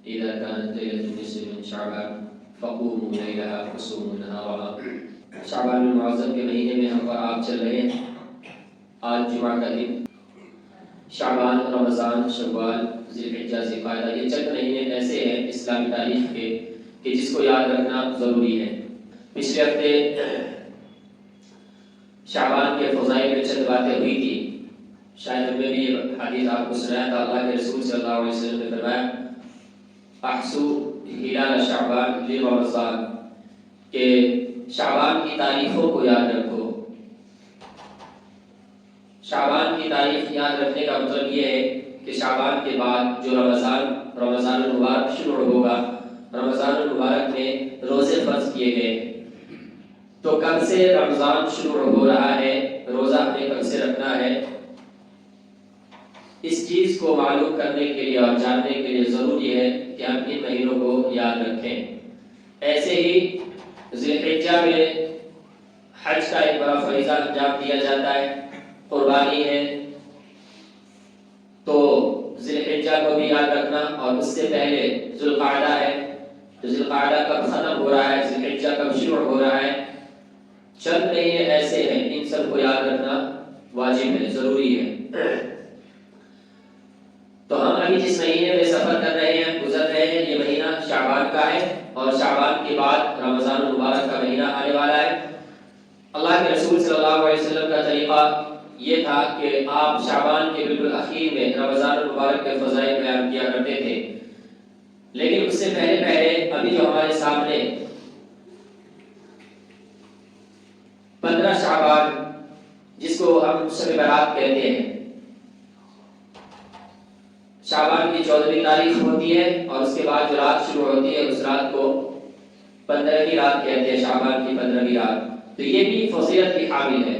إذا كانت ليلة النصف من شعبان فقوموا ليلها وصوموا نهارها۔ شعبان المعظم کے مہینے میں ہم پر آپ چل رہے ہیں۔ آج جمعہ کا دن، شعبان، رمضان، شوال، ذی الحجہ، ذی القعدہ، یہ چند مہینے ایسے ہیں اسلامی تاریخ کے کہ جس کو یاد رکھنا ضروری ہے۔ پچھلے ہفتے شعبان کے فضائل میں چند باتیں ہوئی تھی، شاید ہم نے بھی یہ حدیث آپ کو سنایا تھا۔ اللہ کے رسول صلی اللہ علیہ وسلم نے فرمایا احسو ہلال شعبان لرمضان، کہ شعبان کی تاریخوں کو یاد رکھو۔ شعبان کی تاریخ یاد رکھنے کا مطلب یہ ہے کہ شعبان کے بعد جو رمضان المبارک شروع ہوگا، رمضان المبارک میں روزے فرض کیے گئے، تو کب سے رمضان شروع ہو رہا ہے، روزہ ہمیں کب سے رکھنا ہے، اس چیز کو معلوم کرنے کے لیے اور جاننے کے لیے ضروری ہے کہ ہم ان مہینوں کو یاد رکھیں۔ ایسے ہی ذی الحجہ میں حج کا ایک بڑا فریضہ انجام دیا جاتا ہے، قربانی ہے، تو ذی الحجہ کو بھی یاد رکھنا۔ اور اس سے پہلے ذی القعدہ ہے، تو ذی القعدہ کب ختم ہو رہا ہے، ذی الحجہ کب شروع ہو رہا ہے، چند مہینے ایسے ہیں، ان سب کو یاد رکھنا واجب ہے، ضروری ہے۔ تو ہم ابھی جس مہینے میں سفر کر رہے ہیں، گزر رہے ہیں، یہ مہینہ شعبان کا ہے، اور شعبان کے بعد رمضان المبارک کا مہینہ آنے والا ہے۔ اللہ کے رسول صلی اللہ علیہ وسلم کا طریقہ یہ تھا کہ آپ شعبان کے بالکل اخیر میں رمضان المبارک کے فضائل بیان کیا کرتے تھے، لیکن اس سے پہلے ابھی جو ہمارے سامنے 15 شعبان، جس کو ہم شب برات کہتے ہیں، شعبان کی 14ویں تاریخ ہوتی ہے، اور اس کے بعد جو رات شروع ہوتی ہے اس رات کو 15ویں رات کہتے ہیں، شعبان کی 15ویں رات۔ تو یہ بھی فضیلت کی حامل ہے۔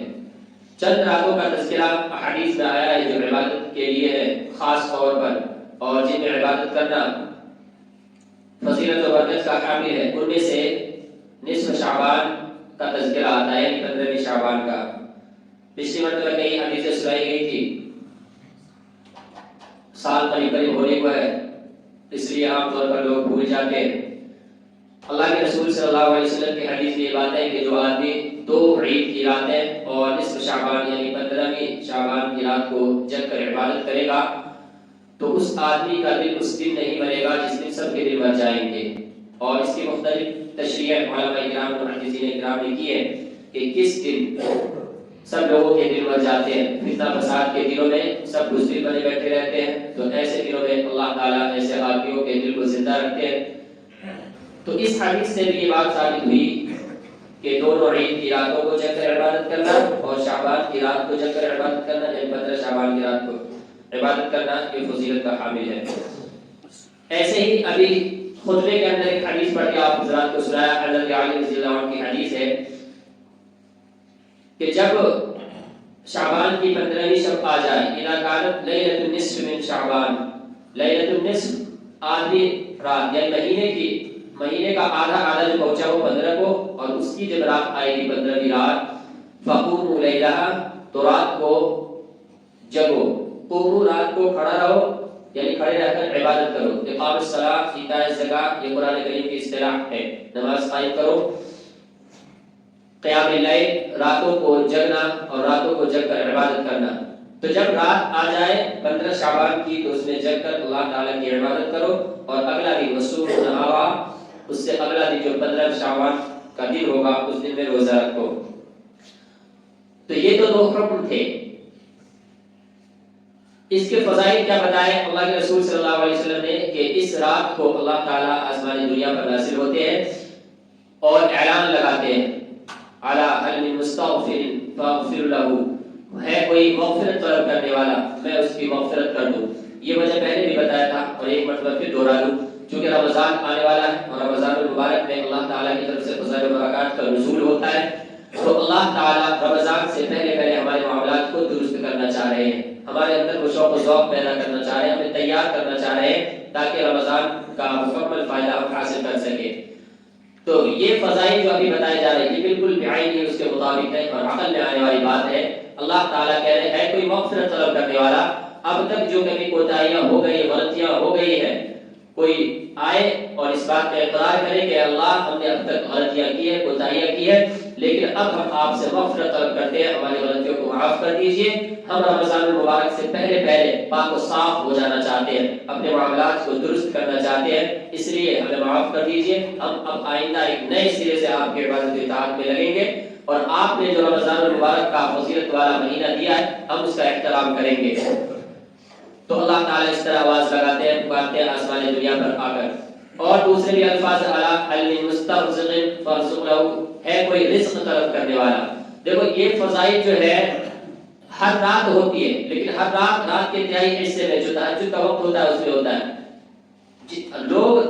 چند راتوں کا تذکرہ احادیث میں آیا ہے جو عبادت کے لیے ہے خاص طور پر، اور جن میں عبادت کرنا فضیلت و برکت کا حامل ہے، ان میں سے نصف شعبان کا تذکرہ آتا ہے، 15ویں شعبان کا۔ پچھلی مرتبہ کئی حدیثیں سنائی گئی تھی، سال قریب ہونے کو ہے، اس لیے عام طور پر لوگ بھول جاتے ہیں۔ اللہ کے رسول صلی اللہ علیہ وسلم کی حدیث میں یہ بات ہے کہ جو آدمی 2 عید کی راتیں اور نصف شعبان یعنی 15ویں شعبان کی رات کو جگ کر عبادت کرے گا، تو اس آدمی کا دل اس دن نہیں مرے گا جس دن سب کے دل مر جائیں گے۔ اور اس کی مختلف تشریح علماء کرام اور محدثین کرام نے کی ہے کہ کس دن سب لوگوں کے دل مر جاتے ہیں۔ فتنہ فساد کے دنوں میں سب بزدل بنے بیٹھے رہتے ہیں، تو ایسے دنوں میں اللہ تعالیٰ ایسے آدمیوں کے دل کو زندہ رکھتے ہیں۔ تو اس حدیث سے بھی یہ بات ثابت ہوئی کہ دونوں عید کی راتوں کو جگ کر عبادت کرنا اور شعبان کی رات کو جگ کر عبادت کرنا، یعنی 15 شعبان کی رات کو عبادت کرنا، یہ فضیلت کا حامل ہے۔ ایسے ہی ابھی خطبے کے اندر ایک حدیث پڑھ کے آپ حضرات کو سنایا، حضرت علی رضی اللہ عنہ کی حدیث ہے کہ جب شعبان کی 15ویں شب آ جائے، اذا کانت لیلۃ النصف من شعبان، لیلۃ النصف آدھی رات، یعنی مہینے کا آدھا جو پہنچا وہ 15 کو، اور اس کی جب رات آئے گی 15ویں رات، فقوموا لیلہا، تو رات کو جگو، قوموا رات کو کھڑا رہو، یعنی کھڑے رہ کر عبادت کرو، اقام الصلاۃ، ایتاء الزکوٰۃ، یہ قرآن کریم کی اصطلاح ہے، نماز قائم کرو، قیام اللیل، راتوں کو جگنا اور راتوں کو جگ کر عبادت کرنا۔ تو جب رات آ جائے 15 شعبان کی، تو اس میں جگ کر اللہ تعالیٰ کی عبادت کرو، اور اگلا دن وصوموا نہارہا، اس سے اگلا دن جو 15 شعبان کا دن ہوگا اس دن میں روزہ رکھو۔ تو یہ تو 2 حکم تھے۔ اس کے فضائل کیا بتائے اللہ کے رسول صلی اللہ علیہ وسلم نے کہ اس رات کو اللہ تعالیٰ آسمانی دنیا پر نازل ہوتے ہیں اور اعلان لگاتے ہیں، الا هل من مستغفر فاغفر له، ہے کوئی مغفرت طلب کرنے والا میں اس کی مغفرت کر دوں۔ یہ وجہ پہلے بھی بتایا تھا اور ایک مرتبہ پھر دوہرا دوں، چونکہ رمضان آنے والا ہے اور رمضان المبارک میں اللہ تعالیٰ کی طرف سے فضائل و برکات کا نزول ہوتا ہے، تو اللہ تعالیٰ رمضان سے پہلے ہمارے معاملات کو درست کرنا چاہ رہے ہیں، ہمارے اندر وہ شوق و ذوق پیدا کرنا چاہ رہے ہیں، ہمیں تیار کرنا چاہ رہے ہیں تاکہ رمضان کا مکمل فائدہ ہم حاصل کر سکیں۔ تو یہ فضائل جو ابھی بتائے جا رہے ہیں یہ بالکل بعین اس کے مطابق ہے اور عقل میں آنے والی بات ہے۔ اللہ تعالیٰ کہہ رہے ہیں کوئی مغفرت طلب کرنے والا، اب تک جو کبھی کوتاہیاں ہو گئی، غلطیاں ہو گئی ہیں، کوئی آئے اور اس بات کا اقرار کرے کہ اللہ ہم نے اب تک غلطیاں کی ہے، کوتاہیاں کی ہے، لیکن اب ہم آپ سے مغفرت طلب کرتے ہیں، ہماری غلطیوں کو معاف کر دیجئے، ہم رمضان المبارک سے پہلے پاک و صاف ہو جانا چاہتے ہیں، اپنے معاملات کو درست کرنا چاہتے ہیں، اس لیے ہمیں معاف کر دیجئے، ہم اب آئندہ ایک نئے سرے سے آپ کے عبادت و اطاعت میں لگیں گے، اور آپ نے جو رمضان المبارک کا فضیلت والا مہینہ دیا ہے ہم اس کا احترام کریں گے۔ تو اللہ تعالیٰ اس طرح آواز لگاتے ہیں، پکارتے ہیں آسمان دنیا پر آ کر، اور دوسرے بھی الفاظ المسترزق فرزق لہ، ہے کوئی رزق طلب کرنے والا۔ دیکھو یہ فضائل جو ہے ہر رات ہوتی ہے، لیکن ہر رات کے تہائی حصے میں جو تہجد کا وقت ہوتا ہے اس میں ہوتا ہے۔ لوگ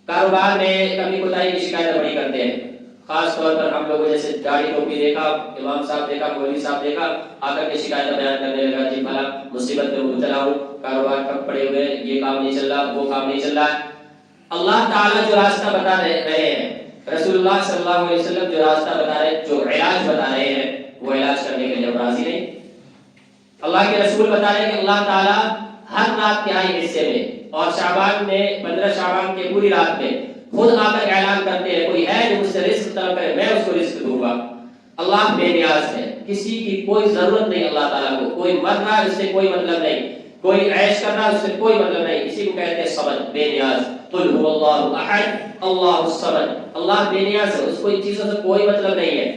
کاروبار میں کمی کوتاہی کی شکایتیں بڑی کرتے ہیں، خاص طور پر ہم لوگوں جیسے داڑھی ٹوپی دیکھا، امام صاحب دیکھا، مولوی صاحب دیکھا، آ کر کے شکایتیں بیان کرنے لگا، جی بھلا مصیبت میں مبتلا ہوں، کاروبار ٹھپ پڑے ہوئے، یہ کام نہیں چل رہا، وہ کام نہیں چل رہا ہے۔ اللہ تعالیٰ جو راستہ بتا رہے ہیں، رسول اللہ صلی اللہ علیہ وسلم جو راستہ بتا رہے ہیں، جو علاج بتا رہے ہیں، وہ علاج کرنے کے لیے راضی نہیں۔ اللہ کے رسول بتا رہے ہیں کہ اللہ تعالیٰ ہر رات کے آئی حصے میں اور شعبان میں 15 شعبان کے پوری رات میں خود آ کر اعلان کرتے ہیں، کوئی ہے جو مجھ سے رزق طلب کرے میں اس کو رزق دوں گا۔ اللہ بے نیاز ہے، کسی کی کوئی ضرورت نہیں اللہ تعالیٰ کو، کوئی مر رہا ہے اس سے کوئی مطلب نہیں، کوئی عیش کر رہا ہے اس سے کوئی مطلب نہیں، اسی کو کہتے ہیں صمد، بے نیاز۔ قل هو اللہ احد اللہ الصمد، اللہ بے نیاز ہے، اس کو ان چیزوں سے کوئی مطلب نہیں ہے،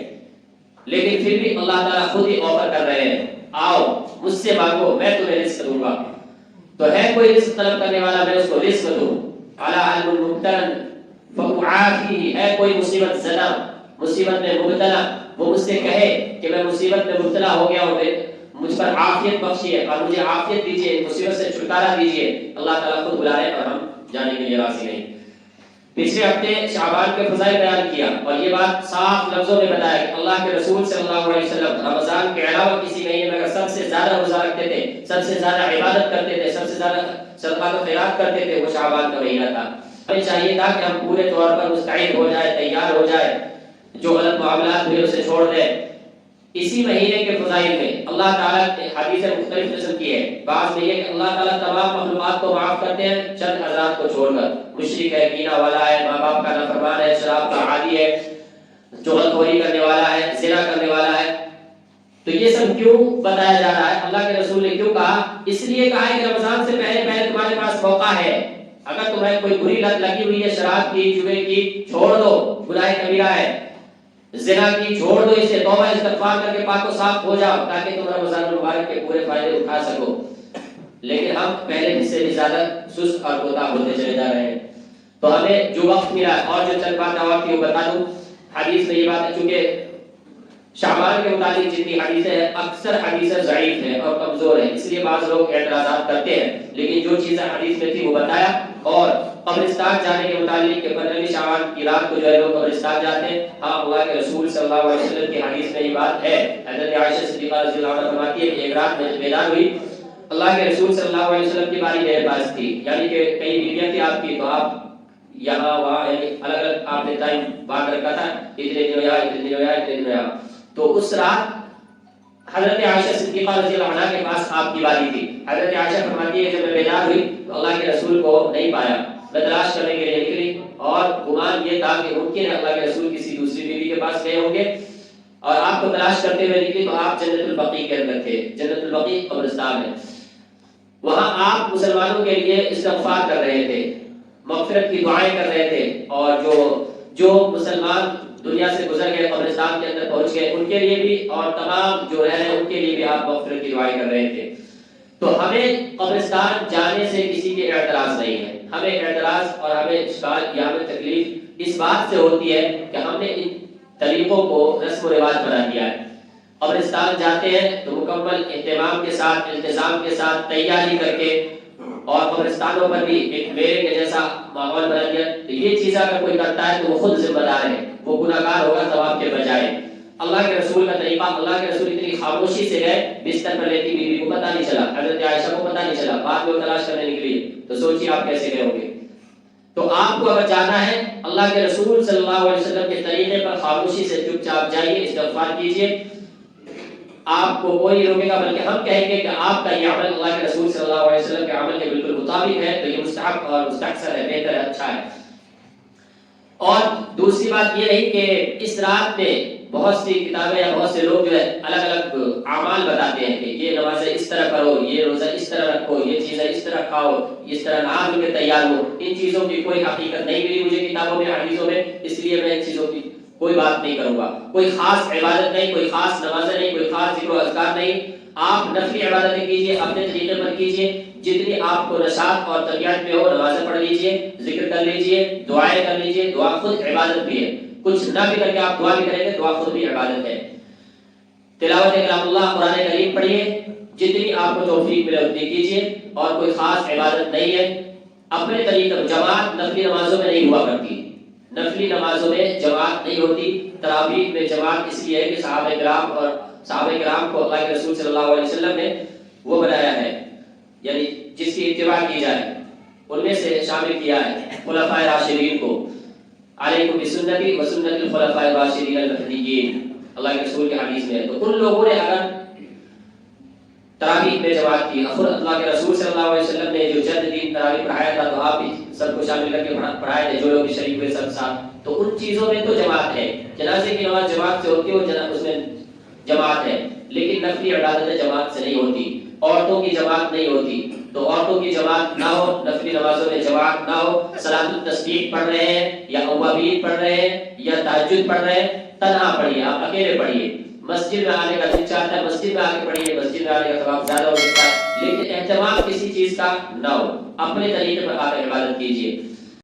لیکن پھر بھی اللہ تعالیٰ خود ہی آفر کر رہے ہیں، آؤ مجھ سے مانگو میں تمہیں رزق دوں گا۔ تو ہے کوئی رزق طلب کرنے والا میں اس کو رزق دوں۔ علی علم المبتلا فَأُعَافِيهِ، ہے کوئی مصیبت زدہ، مصیبت میں مبتلا، وہ مجھ سے کہے کہ میں مصیبت میں مبتلا ہو گیا ہوں، مجھ پر عافیت بخشیے اور مجھے عافیت دیجیے، مصیبت سے چھٹکارا دیجیے، اللہ تعالیٰ خود بلا رہے اور ہم جانے کے لیے راضی نہیں۔ پچھلے ہفتے شعبان کے فضائل بیان کیا اور یہ بات صاف لفظوں میں بتایا کہ اللہ کے رسول صلی اللہ علیہ وسلم رمضان کے علاوہ کسی مہینے میں سب سے زیادہ روزہ رکھتے تھے، سب سے زیادہ عبادت کرتے تھے، سب سے زیادہ صدقات و خیرات کرتے تھے، وہ شعبان کا مہینہ تھا۔ ہمیں چاہیے تھا کہ ہم پورے طور پر مستعد ہو جائے، تیار ہو جائے، جو غلط معاملات ہوئے اسے چھوڑ دیں۔ اسی مہینے کے فضائل میں اللہ تعالیٰ نے حدیثیں مختلف قسم کی ہے، بعض میں یہ کہ اللہ تعالیٰ تمام مخلوقات کو معاف کرتے ہیں چند حضرات کو چھوڑ کر، مشرک ہے، کینہ والا ہے، ماں باپ کا نافرمان ہے، شراب کا عادی ہے، جو غلط خوری کرنے والا ہے، زنا کرنے والا ہے۔ تو یہ سب کیوں بتایا جا رہا ہے؟ اللہ کے رسول نے کیوں کہا؟ اس لیے کہا ہے کہ رمضان سے پہلے تمہارے پاس موقع ہے، اگر تمہیں کوئی بری لت لگی ہوئی ہے شراب کی، جوے کی، چھوڑ دو، گناہ کبیرہ ہے، زنا کی چھوڑ دو، اسے توبہ استغفار کر کے پاک و صاف ہو جاؤ تاکہ تم رمضان المبارک کے پورے فائدے اٹھا سکو۔ لیکن ہم پہلے حصے سے زیادہ سست اور کوتاہ ہوتے چلے جا رہے ہیں۔ تو ہمیں جو وقت ملا اور جو چند باتیں اور تھی وہ بتا دوں۔ حدیث میں یہ بات ہے، چونکہ شعبان کے متعلق جتنی حدیثیں ہیں اکثر حدیثیں ضعیف ہیں اور کمزور ہیں، اس لیے بعض لوگ اعتراضات کرتے ہیں، لیکن جو چیزیں حدیث میں تھی وہ بتایا۔ اور قبرستان جانے کے متعلق کہ 15ویں شعبان کی رات کو جو ہے لوگ قبرستان جاتے ہیں، ہاں اللہ کے رسول صلی اللہ علیہ وسلم کی حدیث میں یہ بات ہے۔ حضرت عائشہ صدیقہ رضی اللہ عنہا فرماتی ہے کہ ایک رات میں بیدار ہوئی، اللہ کے رسول صلی اللہ علیہ وسلم کی باری میرے پاس تھی، یعنی کہ کئی بیویاں تھیں آپ کی، تو آپ یہاں وہاں یعنی الگ الگ آپ نے ٹائم باندھ رکھا تھا، اتنے دن یہاں، اتنے دن یہاں، اتنے دن یہاں۔ تو اس رات حضرت عائشہ صدیقہ رضی اللہ عنہا کے پاس آپ کی باری تھی۔ حضرت عائشہ فرماتی ہے کہ جب میں بیدار ہوئی تو اللہ کے رسول کو نہیں پایا، میں تلاش کرنے کے لیے نکلی اور گمان یہ تھا کہ ممکن ہے اللہ کے رسول کسی دوسری بیوی کے پاس گئے ہوں گے، اور آپ کو تلاش کرتے ہوئے نکلی تو آپ جنت البقیع کے اندر تھے۔ جنت البقیع قبرستان ہے، وہاں آپ مسلمانوں کے لیے استغفار کر رہے تھے، مغفرت کی دعائیں کر رہے تھے، اور جو مسلمان دنیا سے گزر گئے قبرستان کے اندر پہنچ گئے ان کے لیے بھی، اور تمام جو رہ رہے ان کے لیے بھی آپ مغفرت کی دعائیں کر رہے تھے۔ تو ہمیں قبرستان جانے سے کسی کے اعتراض نہیں ہے، ہمیں اعتراض اور ہمیں اشکال یا ہمیں تکلیف اس بات سے ہوتی ہے کہ ہم نے ان طریقوں کو رسم و رواج بنا دیا ہے۔ قبرستان جاتے ہیں تو مکمل اہتمام کے ساتھ، التزام کے ساتھ، تیاری کر کے، اور قبرستانوں پر بھی ایک میلے کے جیسا ماحول بنا دیا۔ تو یہ چیز اگر کوئی کرتا ہے تو وہ خود ذمہ دار ہے، وہ گناہ گار ہوگا ثواب کے بجائے۔ اللہ کے رسول کا طریقہ، اللہ کے رسول اتنی خاموشی سے گئے، بستر پر لیٹی بیوی کو پتہ نہیں چلا، حضرت عائشہ کو پتہ نہیں چلا، بعد میں وہ تلاش کرنے نکلی، تو سوچیے آپ کیسے گئے ہوں گے۔ تو آپ کو اگر جانا ہے اللہ کے رسول صلی اللہ علیہ وسلم کے طریقے پر خاموشی سے چپ چاپ جائیے، استغفار کیجیے۔ آپ کو کوئی روکے گا، بلکہ ہم کہیں گے کہ آپ کا یہ عمل اللہ کے رسول صلی اللہ علیہ وسلم کے عمل کے بالکل مطابق ہے، تو یہ مستحب اور مستحسن ہے، بہتر ہے، اچھا ہے۔ اور دوسری بات یہ رہی کہ اس رات میں بہت سی کتابیں یا بہت سے لوگ جو ہے الگ الگ اعمال بتاتے ہیں کہ یہ نمازیں اس طرح کرو، یہ روزہ اس طرح رکھو، یہ چیزیں اس طرح کھاؤ، اس طرح نہا دھو کے تیار ہو۔ ان چیزوں کی کوئی حقیقت نہیں ملی مجھے کتابوں میں، حدیثوں میں، اس لیے میں ان چیزوں کی کوئی بات نہیں کروں گا۔ کوئی خاص عبادت نہیں، کوئی خاص نمازیں نہیں، کوئی خاص ذکر و اذکار نہیں۔ آپ نفلی عبادتیں کیجئے، اپنے طریقے پر کیجئے، جتنی آپ کو نشاط اور طبیعت میں ہو نمازیں پڑھ لیجئے، ذکر کر لیجئے، دعائیں کر لیجئے۔ دعا خود عبادت بھی ہے، کچھ نہ بھی کر کے آپ دعا بھی کریں گے، دعا خود بھی عبادت ہے۔ تلاوت کلام اللہ، قرآن کریم پڑھیے، جتنی آپ کو توفیق ملے اتنی کیجئے، اور کوئی خاص عبادت نہیں ہے۔ اپنے طریقے پر جماعت نفلی نمازوں میں نہیں ہوا کرتی، نفلی نمازوں میں جماعت نہیں ہوتی۔ تراویح میں جماعت اس لیے ہے کہ صحابہ کرام کو اللہ کے رسول صلی اللہ علیہ وسلم نے وہ بنایا ہے، یعنی جس کی اتباع کی جائے، ان میں سے شامل کیا ہے خلفائے راشدین کو۔ علیکم بسنتی و سنت الخلفاء الراشدین المہدیین، اللہ کے رسول کے حدیث میں ہے۔ تو ان لوگوں نے اگر تراویح میں جماعت کی، خود اللہ کے رسول صلی اللہ علیہ وسلم نے جو چند دن تراویح پڑھایا تھا تو آپ بھی سب کو شامل کر کے پڑھائے تھے، جو لوگ بھی شریک ہوئے سب ساتھ، تو ان چیزوں میں تو جماعت ہے۔ جنازے کی نماز جماعت سے ہوتی ہے، اس میں جماعت ہے، لیکن نفلی عبادتیں جماعت سے نہیں ہوتی۔ عورتوں کی جماعت نہیں ہوتی، تو عورتوں کی جماعت نہ ہو، نفلی نمازوں میں جماعت نہ ہو۔ صلاۃ التسبیح پڑھ رہے ہیں یا اوابین پڑھ رہے ہیں یا تہجد پڑھ رہے ہیں، تنہا پڑھیے، آپ اکیلے پڑھیے۔ مسجد میں آنے کا دل چاہتا ہے مسجد میں آ کے پڑھیے، مسجد میں آنے کا ثواب زیادہ ہو سکتا ہے، لیکن اہتمام کسی چیز کا نہ ہو، اپنے طریقے پر آپ عبادت کیجیے۔